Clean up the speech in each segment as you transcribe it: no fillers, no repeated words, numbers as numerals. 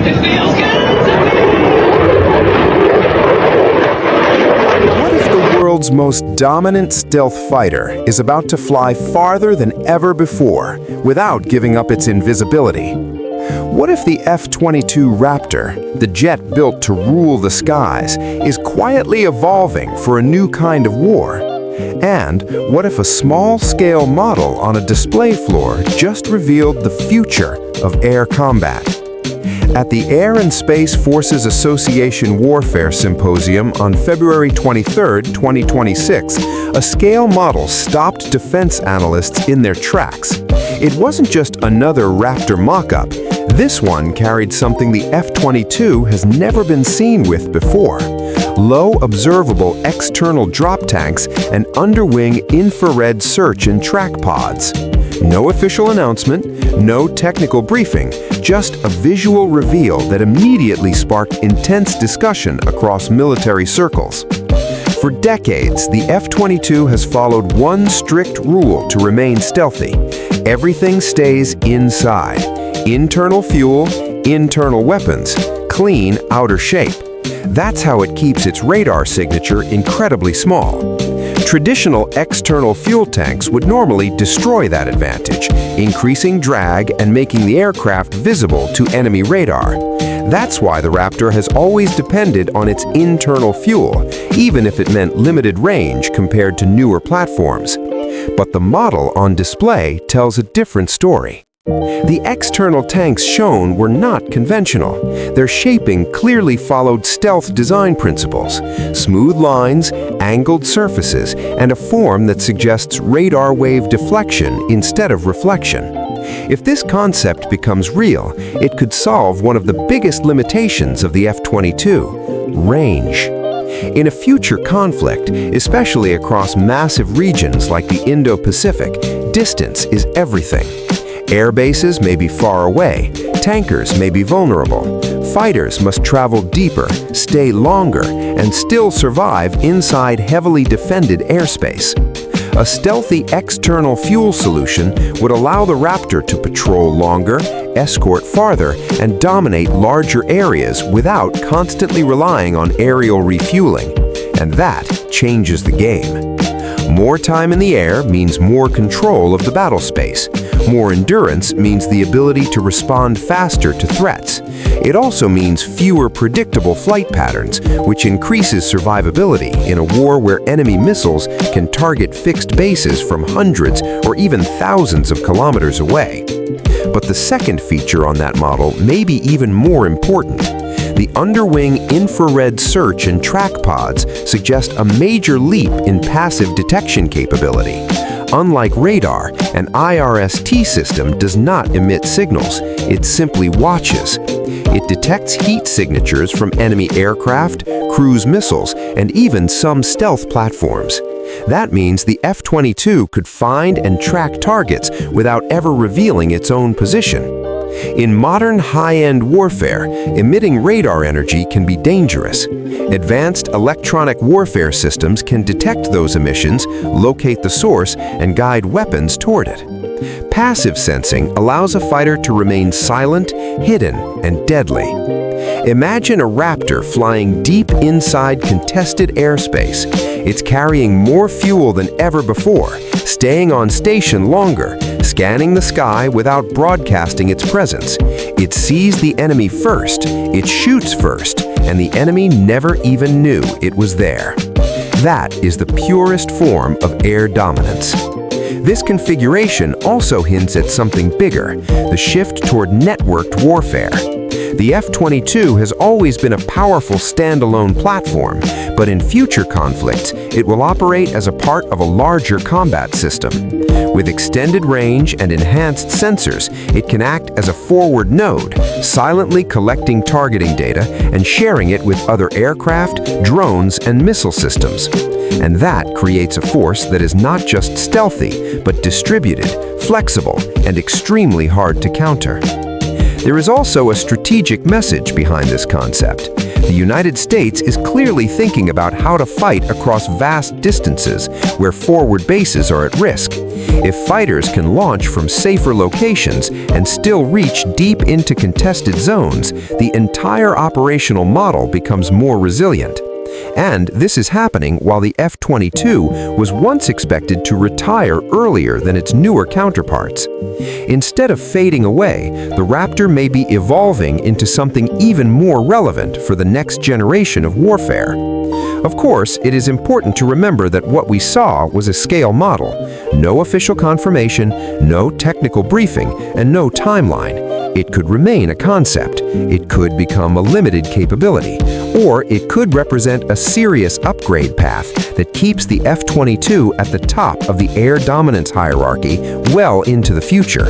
It feels good! What if the world's most dominant stealth fighter is about to fly farther than ever before without giving up its invisibility? What if the F-22 Raptor, the jet built to rule the skies, is quietly evolving for a new kind of war? And what if a small-scale model on a display floor just revealed the future of air combat? At the Air and Space Forces Association Warfare Symposium on February 23, 2026, a scale model stopped defense analysts in their tracks. It wasn't just another Raptor mock-up. This one carried something the F-22 has never been seen with before: low observable external drop tanks and underwing infrared search and track pods. No official announcement, no technical briefing, just a visual reveal that immediately sparked intense discussion across military circles. For decades, the F-22 has followed one strict rule to remain stealthy: everything stays inside. Internal fuel, internal weapons, clean outer shape. That's how it keeps its radar signature incredibly small. Traditional external fuel tanks would normally destroy that advantage, increasing drag and making the aircraft visible to enemy radar. That's why the Raptor has always depended on its internal fuel, even if it meant limited range compared to newer platforms. But the model on display tells a different story. The external tanks shown were not conventional. Their shaping clearly followed stealth design principles: smooth lines, angled surfaces, and a form that suggests radar wave deflection instead of reflection. If this concept becomes real, it could solve one of the biggest limitations of the F-22: range. In a future conflict, especially across massive regions like the Indo-Pacific, distance is everything. Air bases may be far away, tankers may be vulnerable, fighters must travel deeper, stay longer, and still survive inside heavily defended airspace. A stealthy external fuel solution would allow the Raptor to patrol longer, escort farther, and dominate larger areas without constantly relying on aerial refueling. And that changes the game. More time in the air means more control of the battle space. More endurance means the ability to respond faster to threats. It also means fewer predictable flight patterns, which increases survivability in a war where enemy missiles can target fixed bases from hundreds or even thousands of kilometers away. But the second feature on that model may be even more important. The underwing infrared search and track pods suggest a major leap in passive detection capability. Unlike radar, an IRST system does not emit signals, it simply watches. It detects heat signatures from enemy aircraft, cruise missiles, and even some stealth platforms. That means the F-22 could find and track targets without ever revealing its own position. In modern high-end warfare, emitting radar energy can be dangerous. Advanced electronic warfare systems can detect those emissions, locate the source, and guide weapons toward it. Passive sensing allows a fighter to remain silent, hidden, and deadly. Imagine a Raptor flying deep inside contested airspace. It's carrying more fuel than ever before, staying on station longer, scanning the sky without broadcasting its presence. It sees the enemy first, it shoots first, and the enemy never even knew it was there. That is the purest form of air dominance. This configuration also hints at something bigger: the shift toward networked warfare. The F-22 has always been a powerful standalone platform, but in future conflicts, it will operate as a part of a larger combat system. With extended range and enhanced sensors, it can act as a forward node, silently collecting targeting data and sharing it with other aircraft, drones, and missile systems. And that creates a force that is not just stealthy, but distributed, flexible, and extremely hard to counter. There is also a strategic message behind this concept. The United States is clearly thinking about how to fight across vast distances where forward bases are at risk. If fighters can launch from safer locations and still reach deep into contested zones, the entire operational model becomes more resilient. And this is happening while the F-22 was once expected to retire earlier than its newer counterparts. Instead of fading away, the Raptor may be evolving into something even more relevant for the next generation of warfare. Of course, it is important to remember that what we saw was a scale model. No official confirmation, no technical briefing, and no timeline. It could remain a concept. It could become a limited capability. Or it could represent a serious upgrade path that keeps the F-22 at the top of the air dominance hierarchy well into the future.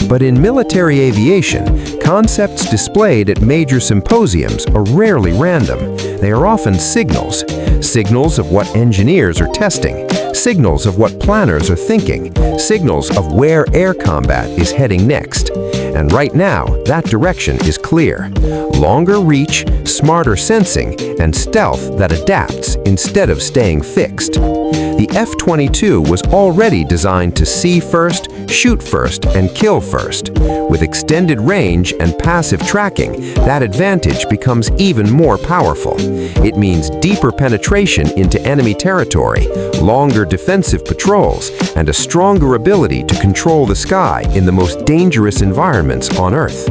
But in military aviation, concepts displayed at major symposiums are rarely random. They are often signals. Signals of what engineers are testing. Signals of what planners are thinking. Signals of where air combat is heading next. And right now, that direction is clear. Longer reach, smarter sensing, and stealth that adapts instead of staying fixed. The F-22 was already designed to see first, shoot first, and kill first. With extended range and passive tracking, that advantage becomes even more powerful. It means deeper penetration into enemy territory, longer defensive patrols, and a stronger ability to control the sky in the most dangerous environments on Earth.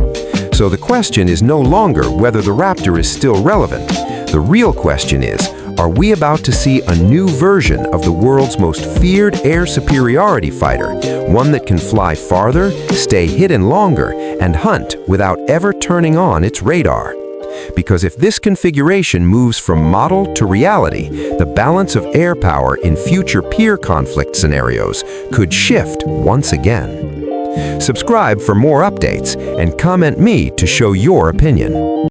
So the question is no longer whether the Raptor is still relevant. The real question is, are we about to see a new version of the world's most feared air superiority fighter, one that can fly farther, stay hidden longer, and hunt without ever turning on its radar? Because if this configuration moves from model to reality, the balance of air power in future peer conflict scenarios could shift once again. Subscribe for more updates and comment me to show your opinion.